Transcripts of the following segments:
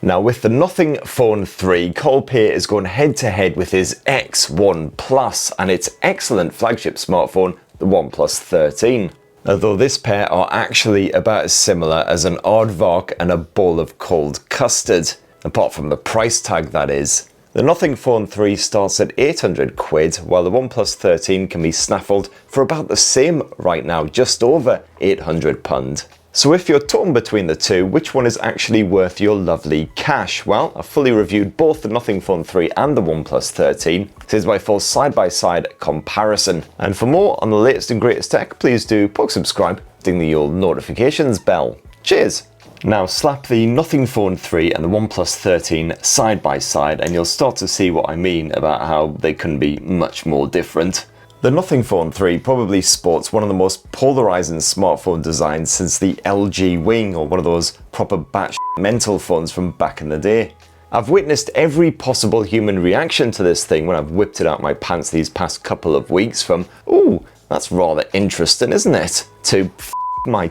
Now with the Nothing Phone 3, Colpay is going head to head with his OnePlus and its excellent flagship smartphone, the OnePlus 13. Although this pair are actually about as similar as an aardvark and a bowl of cold custard, apart from the price tag that is. The Nothing Phone 3 starts at 800 quid, while the OnePlus 13 can be snaffled for about the same right now, just over £800. So if you're torn between the two, which one is actually worth your lovely cash? Well, I've fully reviewed both the Nothing Phone 3 and the OnePlus 13. This is my full side-by-side comparison. And for more on the latest and greatest tech, please do subscribe, ding the old notifications bell. Cheers! Now slap the Nothing Phone 3 and the OnePlus 13 side by side and you'll start to see what I mean about how they couldn't be much more different. The Nothing Phone 3 probably sports one of the most polarizing smartphone designs since the LG Wing, or one of those proper batshit mental phones from back in the day. I've witnessed every possible human reaction to this thing when I've whipped it out my pants these past couple of weeks, from "ooh, that's rather interesting, isn't it?" to "f my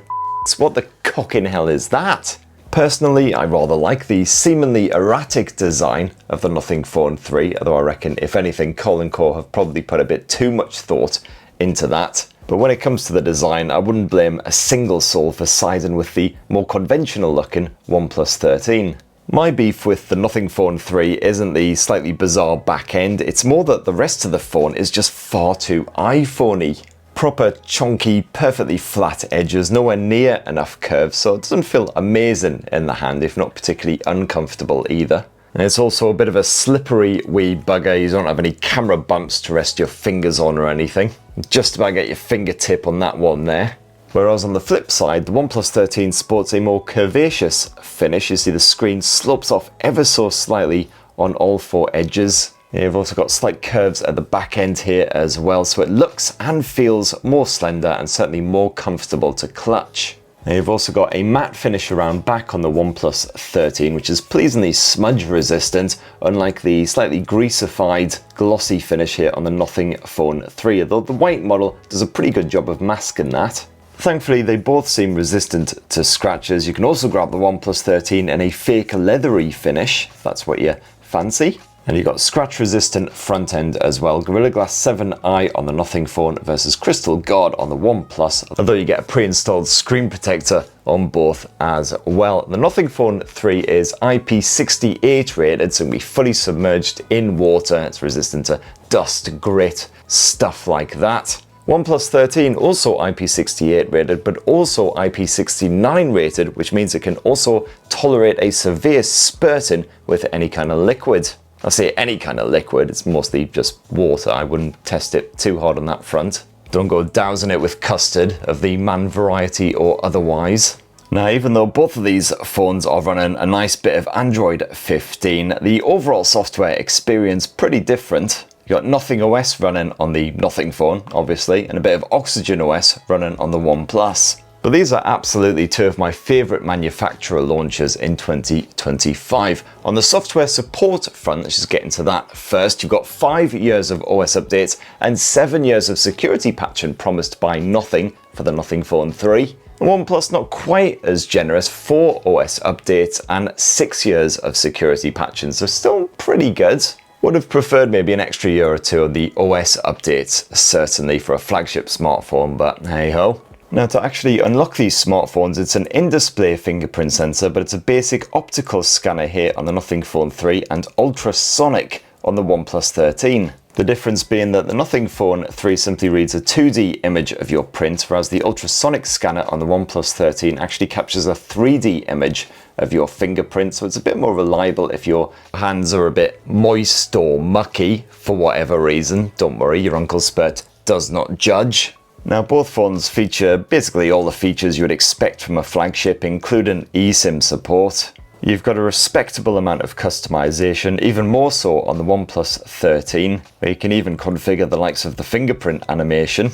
what the cocking hell is that?" Personally, I rather like the seemingly erratic design of the Nothing Phone 3, although I reckon if anything Colin Core have probably put a bit too much thought into that. But when it comes to the design, I wouldn't blame a single soul for siding with the more conventional looking OnePlus 13. My beef with the Nothing Phone 3 isn't the slightly bizarre back end, it's more that the rest of the phone is just far too iPhone-y. Proper chunky, perfectly flat edges, nowhere near enough curves, so it doesn't feel amazing in the hand, if not particularly uncomfortable either. And it's also a bit of a slippery wee bugger. You don't have any camera bumps to rest your fingers on or anything. Just about get your fingertip on that one there. Whereas on the flip side, the OnePlus 13 sports a more curvaceous finish. You see the screen slopes off ever so slightly on all four edges. You've also got slight curves at the back end here as well, so it looks and feels more slender and certainly more comfortable to clutch. Now you've also got a matte finish around back on the OnePlus 13, which is pleasingly smudge resistant, unlike the slightly greasified glossy finish here on the Nothing Phone 3, although the white model does a pretty good job of masking that. Thankfully, they both seem resistant to scratches. You can also grab the OnePlus 13 in a fake leathery finish, if that's what you fancy. And you've got scratch-resistant front end as well. Gorilla Glass 7i on the Nothing Phone versus Crystal God on the OnePlus, although you get a pre-installed screen protector on both as well. The Nothing Phone 3 is IP68 rated, so it can be fully submerged in water. It's resistant to dust, grit, stuff like that. OnePlus 13 also IP68 rated, but also IP69 rated, which means it can also tolerate a severe spurting with any kind of liquid. I say any kind of liquid, it's mostly just water. I wouldn't test it too hard on that front. Don't go dousing it with custard of the man variety or otherwise. Now, even though both of these phones are running a nice bit of Android 15, the overall software experience pretty different. You got Nothing OS running on the Nothing Phone, obviously, and a bit of Oxygen OS running on the OnePlus. But these are absolutely two of my favourite manufacturer launches in 2025. On the software support front, let's just get into that first. You've got 5 years of OS updates and 7 years of security patching promised by Nothing for the Nothing Phone 3. OnePlus not quite as generous, 4 OS updates and 6 years of security patching, so still pretty good. Would have preferred maybe an extra year or two of the OS updates, certainly for a flagship smartphone, but hey ho. Now, to actually unlock these smartphones, it's an in-display fingerprint sensor, but it's a basic optical scanner here on the Nothing Phone 3 and ultrasonic on the OnePlus 13. The difference being that the Nothing Phone 3 simply reads a 2D image of your print, whereas the ultrasonic scanner on the OnePlus 13 actually captures a 3D image of your fingerprint, so it's a bit more reliable if your hands are a bit moist or mucky for whatever reason. Don't worry, your Uncle Spurt does not judge. Now, both phones feature basically all the features you would expect from a flagship, including eSIM support. You've got a respectable amount of customization, even more so on the OnePlus 13, where you can even configure the likes of the fingerprint animation.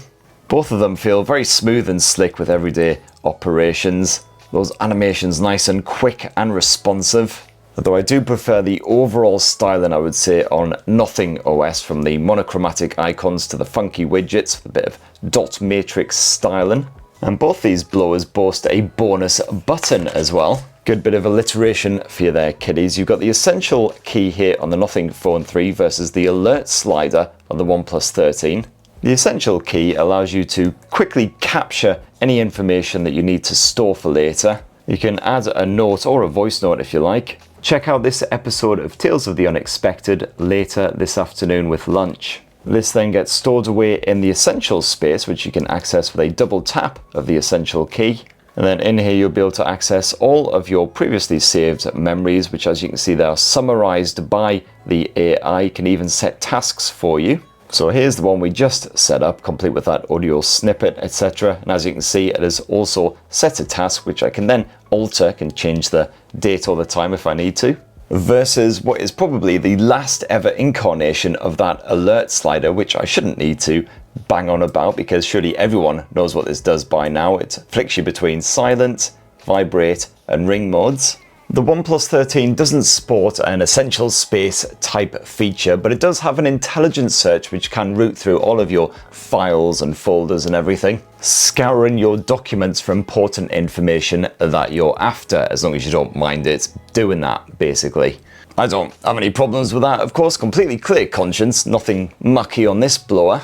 Both of them feel very smooth and slick with everyday operations. Those animations nice and quick and responsive. Although I do prefer the overall styling, I would say, on Nothing OS, from the monochromatic icons to the funky widgets with a bit of dot matrix styling. And both these blowers boast a bonus button as well. Good bit of alliteration for you there, kiddies. You've got the essential key here on the Nothing Phone 3 versus the alert slider on the OnePlus 13. The essential key allows you to quickly capture any information that you need to store for later. You can add a note or a voice note if you like. Check out this episode of Tales of the Unexpected later this afternoon with lunch. This then gets stored away in the essential space, which you can access with a double tap of the essential key. And then in here you'll be able to access all of your previously saved memories, which as you can see they are summarized by the AI. You can even set tasks for you. So here's the one we just set up, complete with that audio snippet, etc. And as you can see, it is also set a task, which I can then alter, can change the date or the time if I need to. Versus what is probably the last ever incarnation of that alert slider, which I shouldn't need to bang on about because surely everyone knows what this does by now. It flicks you between silent, vibrate and ring modes. The OnePlus 13 doesn't sport an essential space type feature, but it does have an intelligent search which can route through all of your files and folders and everything, scouring your documents for important information that you're after, as long as you don't mind it doing that, basically. I don't have any problems with that, of course, completely clear conscience, nothing mucky on this blower.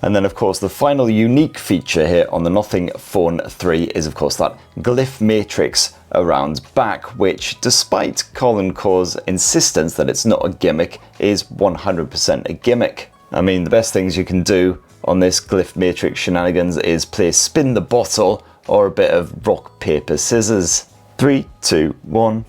And then of course the final unique feature here on the Nothing Phone 3 is of course that Glyph matrix around back, which despite Colin Core's insistence that it's not a gimmick, is 100% a gimmick. I mean, the best things you can do on this Glyph matrix shenanigans is play spin the bottle or a bit of rock, paper, scissors. 3, 2, 1.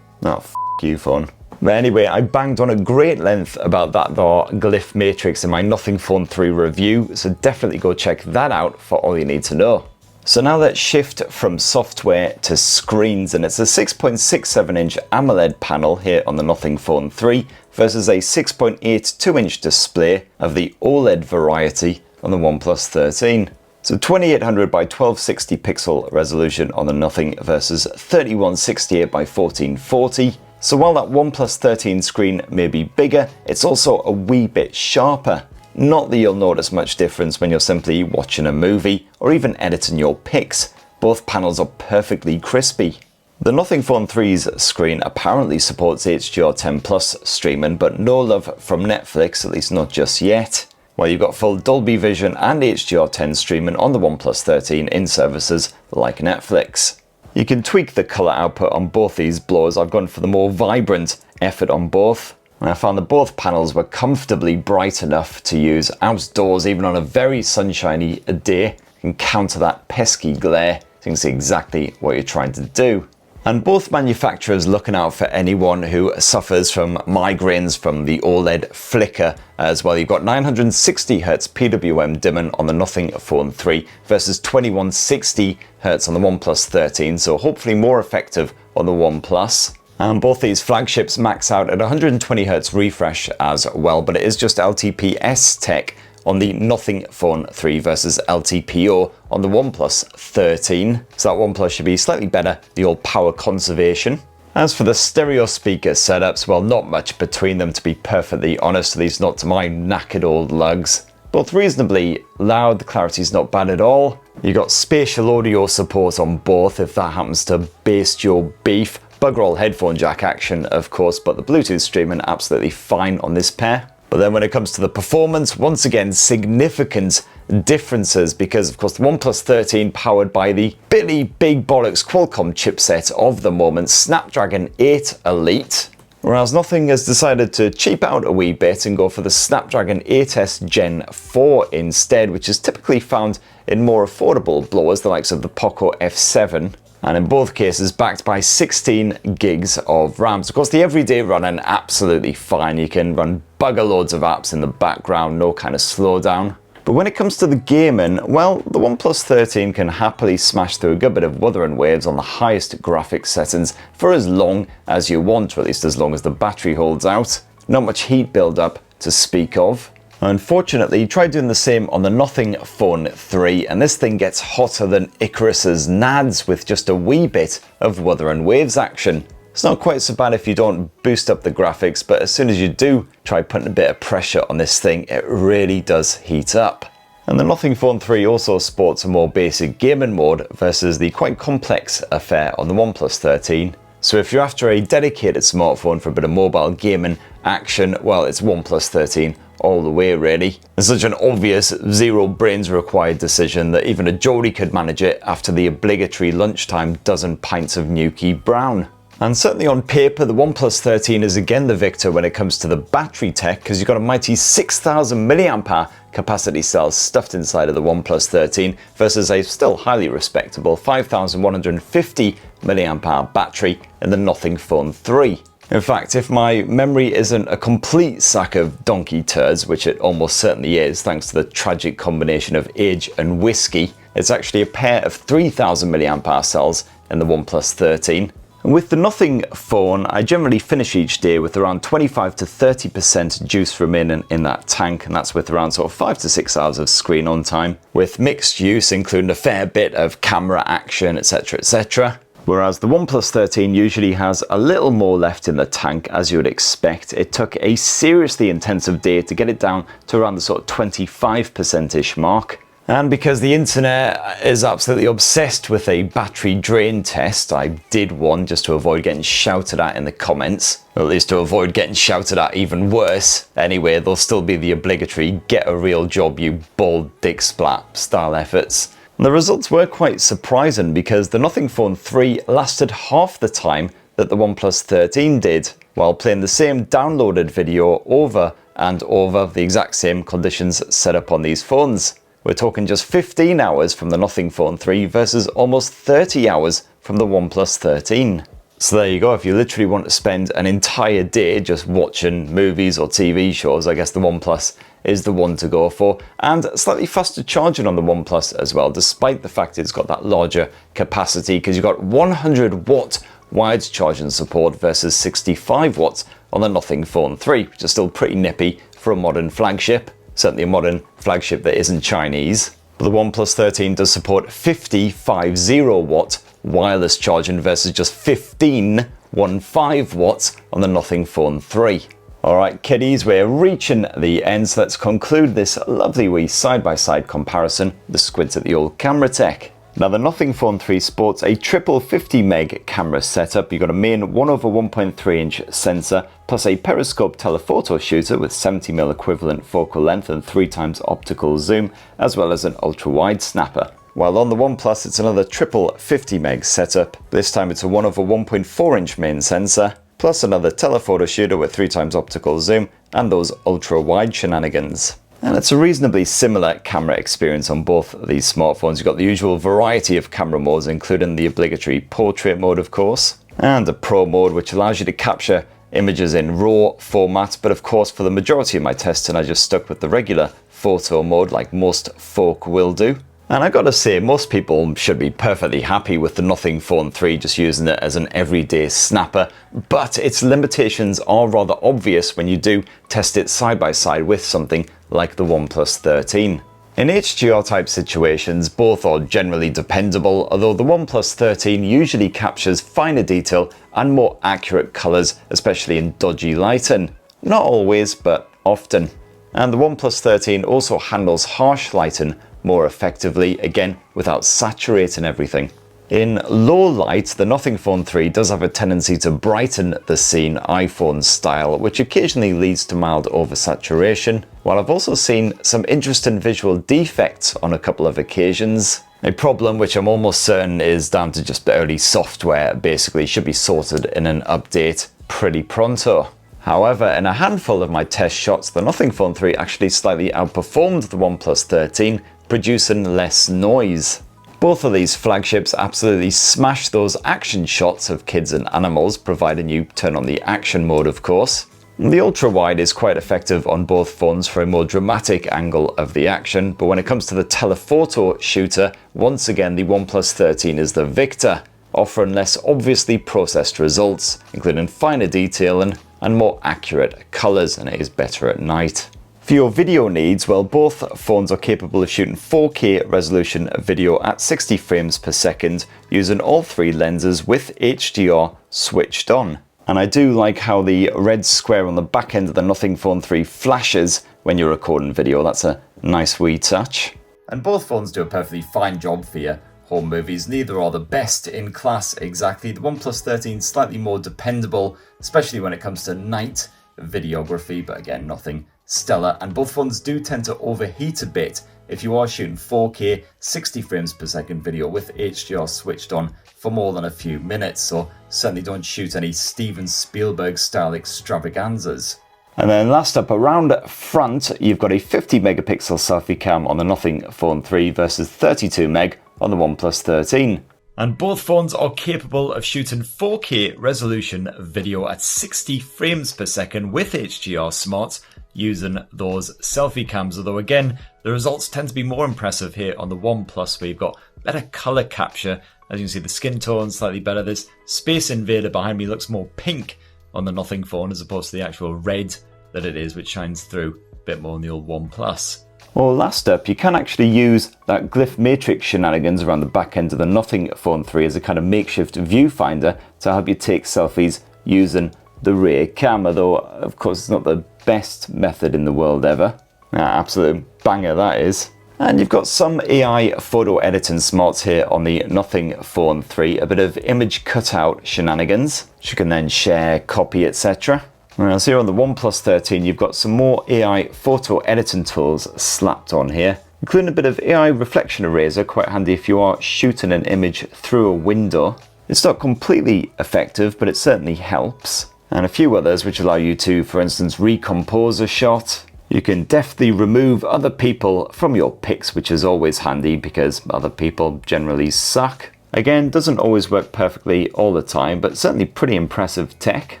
Oh, f you, phone. But anyway, I banged on at great length about that Glyph matrix in my Nothing Phone 3 review, so definitely go check that out for all you need to know. So now let's shift from software to screens, and it's a 6.67-inch AMOLED panel here on the Nothing Phone 3 versus a 6.82-inch display of the OLED variety on the OnePlus 13. So 2800 by 1260 pixel resolution on the Nothing versus 3168 by 1440. So while that OnePlus 13 screen may be bigger, it's also a wee bit sharper. Not that you'll notice much difference when you're simply watching a movie or even editing your pics. Both panels are perfectly crispy. The Nothing Phone 3's screen apparently supports HDR10+ streaming, but no love from Netflix, at least not just yet. While you've got full Dolby Vision and HDR10 streaming on the OnePlus 13 in services like Netflix. You can tweak the colour output on both these blowers. I've gone for the more vibrant effort on both. And I found that both panels were comfortably bright enough to use outdoors, even on a very sunshiny day. You can counter that pesky glare, so you can see exactly what you're trying to do. And both manufacturers looking out for anyone who suffers from migraines from the OLED flicker as well. You've got 960Hz PWM dimming on the Nothing Phone 3 versus 2160Hz on the OnePlus 13, so hopefully more effective on the OnePlus. And both these flagships max out at 120Hz refresh as well, but it is just LTPS tech on the Nothing Phone 3 versus LTPO on the OnePlus 13. So that OnePlus should be slightly better, the old power conservation. As for the stereo speaker setups, well, not much between them to be perfectly honest, at least not to my knackered old lugs. Both reasonably loud, the clarity's not bad at all. You got spatial audio support on both if that happens to baste your beef. Bugger all headphone jack action, of course, but the Bluetooth streaming absolutely fine on this pair. But then when it comes to the performance, once again, significant differences because, of course, the OnePlus 13 powered by the Billy Big Bollocks Qualcomm chipset of the moment, Snapdragon 8 Elite. Whereas Nothing has decided to cheap out a wee bit and go for the Snapdragon 8S Gen 4 instead, which is typically found in more affordable blowers, the likes of the Poco F7. And in both cases backed by 16 gigs of RAM. So of course the everyday running absolutely fine. You can run bugger loads of apps in the background, no kind of slowdown. But when it comes to the gaming, well, the OnePlus 13 can happily smash through a good bit of Wuthering Waves on the highest graphics settings for as long as you want, or at least as long as the battery holds out. Not much heat build-up to speak of. Unfortunately, try doing the same on the Nothing Phone 3 and this thing gets hotter than Icarus's nads with just a wee bit of Wuthering Waves action. It's not quite so bad if you don't boost up the graphics, but as soon as you do try putting a bit of pressure on this thing, it really does heat up. And the Nothing Phone 3 also sports a more basic gaming mode versus the quite complex affair on the OnePlus 13. So if you're after a dedicated smartphone for a bit of mobile gaming action, well, it's OnePlus 13 all the way really. It's such an obvious, zero brains required decision that even a Geordie could manage it after the obligatory lunchtime dozen pints of Nuki Brown. And certainly on paper, the OnePlus 13 is again the victor when it comes to the battery tech, because you've got a mighty 6,000 mAh capacity cells stuffed inside of the OnePlus 13 versus a still highly respectable 5,150 mAh battery in the Nothing Phone 3. In fact, if my memory isn't a complete sack of donkey turds, which it almost certainly is thanks to the tragic combination of age and whiskey, it's actually a pair of 3,000 mAh cells in the OnePlus 13. And with the Nothing Phone, I generally finish each day with around 25 to 30% juice remaining in that tank, and that's with around sort of 5 to 6 hours of screen on time, with mixed use including a fair bit of camera action, etc, etc. Whereas the OnePlus 13 usually has a little more left in the tank, as you would expect. It took a seriously intensive day to get it down to around the sort of 25%-ish mark. And because the internet is absolutely obsessed with a battery drain test, I did one just to avoid getting shouted at in the comments. Or at least to avoid getting shouted at even worse. Anyway, there'll still be the obligatory get a real job you bald dick splat style efforts. And the results were quite surprising because the Nothing Phone 3 lasted half the time that the OnePlus 13 did, while playing the same downloaded video over and over the exact same conditions set up on these phones. We're talking just 15 hours from the Nothing Phone 3 versus almost 30 hours from the OnePlus 13. So there you go, if you literally want to spend an entire day just watching movies or TV shows, I guess the OnePlus is the one to go for. And slightly faster charging on the OnePlus as well, despite the fact it's got that larger capacity, because you've got 100 watt wired charging support versus 65 watts on the Nothing Phone 3, which is still pretty nippy for a modern flagship. Certainly a modern flagship that isn't Chinese. But the OnePlus 13 does support 50 watt wireless charging versus just 15 watts on the Nothing Phone 3. Alright kiddies, we're reaching the end, so let's conclude this lovely wee side-by-side comparison, the squint at the old camera tech. Now the Nothing Phone 3 sports a triple 50 meg camera setup. You've got a main 1/1.3 inch sensor, plus a periscope telephoto shooter with 70mm equivalent focal length and 3x optical zoom, as well as an ultra-wide snapper. While on the OnePlus it's another triple 50 meg setup. This time it's a 1/1.4 inch main sensor, plus another telephoto shooter with 3x optical zoom, and those ultra-wide shenanigans. And it's a reasonably similar camera experience on both of these smartphones. You've got the usual variety of camera modes, including the obligatory portrait mode of course, and a pro mode which allows you to capture images in RAW format, but of course for the majority of my testing I just stuck with the regular photo mode like most folk will do. And I gotta say, most people should be perfectly happy with the Nothing Phone 3 just using it as an everyday snapper, but its limitations are rather obvious when you do test it side by side with something like the OnePlus 13. In HDR type situations, both are generally dependable, although the OnePlus 13 usually captures finer detail and more accurate colours, especially in dodgy lighting. Not always, but often. And the OnePlus 13 also handles harsh lighting more effectively, again without saturating everything. In low light, the Nothing Phone 3 does have a tendency to brighten the scene iPhone style, which occasionally leads to mild oversaturation, while I've also seen some interesting visual defects on a couple of occasions. A problem which I'm almost certain is down to just early software, basically should be sorted in an update pretty pronto. However, in a handful of my test shots, the Nothing Phone 3 actually slightly outperformed the OnePlus 13, producing less noise. Both of these flagships absolutely smash those action shots of kids and animals, providing you turn on the action mode of course. The ultra-wide is quite effective on both phones for a more dramatic angle of the action, but when it comes to the telephoto shooter, once again the OnePlus 13 is the victor, offering less obviously processed results, including finer detailing and more accurate colours, and it is better at night. For your video needs, well, both phones are capable of shooting 4K resolution video at 60 frames per second using all three lenses with HDR switched on. And I do like how the red square on the back end of the Nothing Phone 3 flashes when you're recording video. That's a nice wee touch. and both phones do a perfectly fine job for your home movies. Neither are the best in class exactly. The OnePlus 13 is slightly more dependable, especially when it comes to night videography, but again, nothing stellar. And both phones do tend to overheat a bit if you are shooting 4K 60 frames per second video with HDR switched on for more than a few minutes, so certainly don't shoot any Steven Spielberg style extravaganzas. And then last up, around front, you've got a 50 megapixel selfie cam on the Nothing Phone 3 versus 32 meg on the OnePlus 13. And both phones are capable of shooting 4K resolution video at 60 frames per second with HDR Smart using those selfie cams. Although again, the results tend to be more impressive here on the OnePlus, where you've got better color capture. As you can see, the skin tone slightly better. This Space Invader behind me looks more pink on the Nothing phone as opposed to the actual red that it is, which shines through a bit more on the old OnePlus. Well, last up, you can actually use that Glyph matrix shenanigans around the back end of the Nothing Phone 3 as a kind of makeshift viewfinder to help you take selfies using the rear camera, though of course it's not the best method in the world ever. Absolute banger that is. And you've got some AI photo editing smarts here on the Nothing Phone 3, a bit of image cutout shenanigans, which you can then share, copy, etc. Whereas here on the OnePlus 13, you've got some more AI photo editing tools slapped on here, including a bit of AI reflection eraser, quite handy if you are shooting an image through a window. It's not completely effective, but it certainly helps. And a few others which allow you to, for instance, recompose a shot. You can deftly remove other people from your pics, which is always handy because other people generally suck. Again, doesn't always work perfectly all the time, but certainly pretty impressive tech.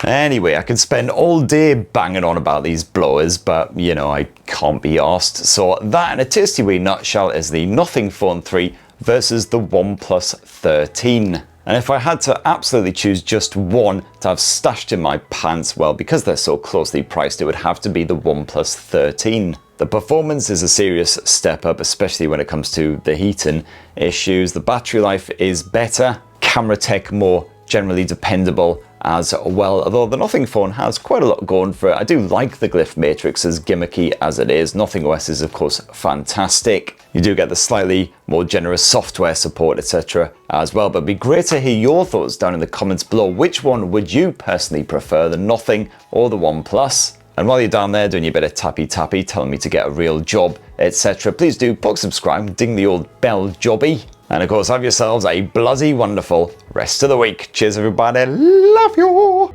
Anyway, I could spend all day banging on about these blowers, but you know, I can't be arsed. So that in a tasty wee nutshell is the Nothing Phone 3 versus the OnePlus 13. And if I had to absolutely choose just one to have stashed in my pants, well, because they're so closely priced, it would have to be the OnePlus 13. The performance is a serious step up, especially when it comes to the heating issues. The battery life is better, camera tech more generally dependable as well, although the Nothing phone has quite a lot going for it. I do like the Glyph Matrix, as gimmicky as it is. Nothing OS is of course fantastic. You do get the slightly more generous software support, etc. as well, but it'd be great to hear your thoughts down in the comments below. Which one would you personally prefer, the Nothing or the OnePlus? And while you're down there doing your bit of tappy tappy, telling me to get a real job, etc., please do poke subscribe, ding the old bell jobby. And of course, have yourselves a bloody wonderful rest of the week. Cheers everybody, love you!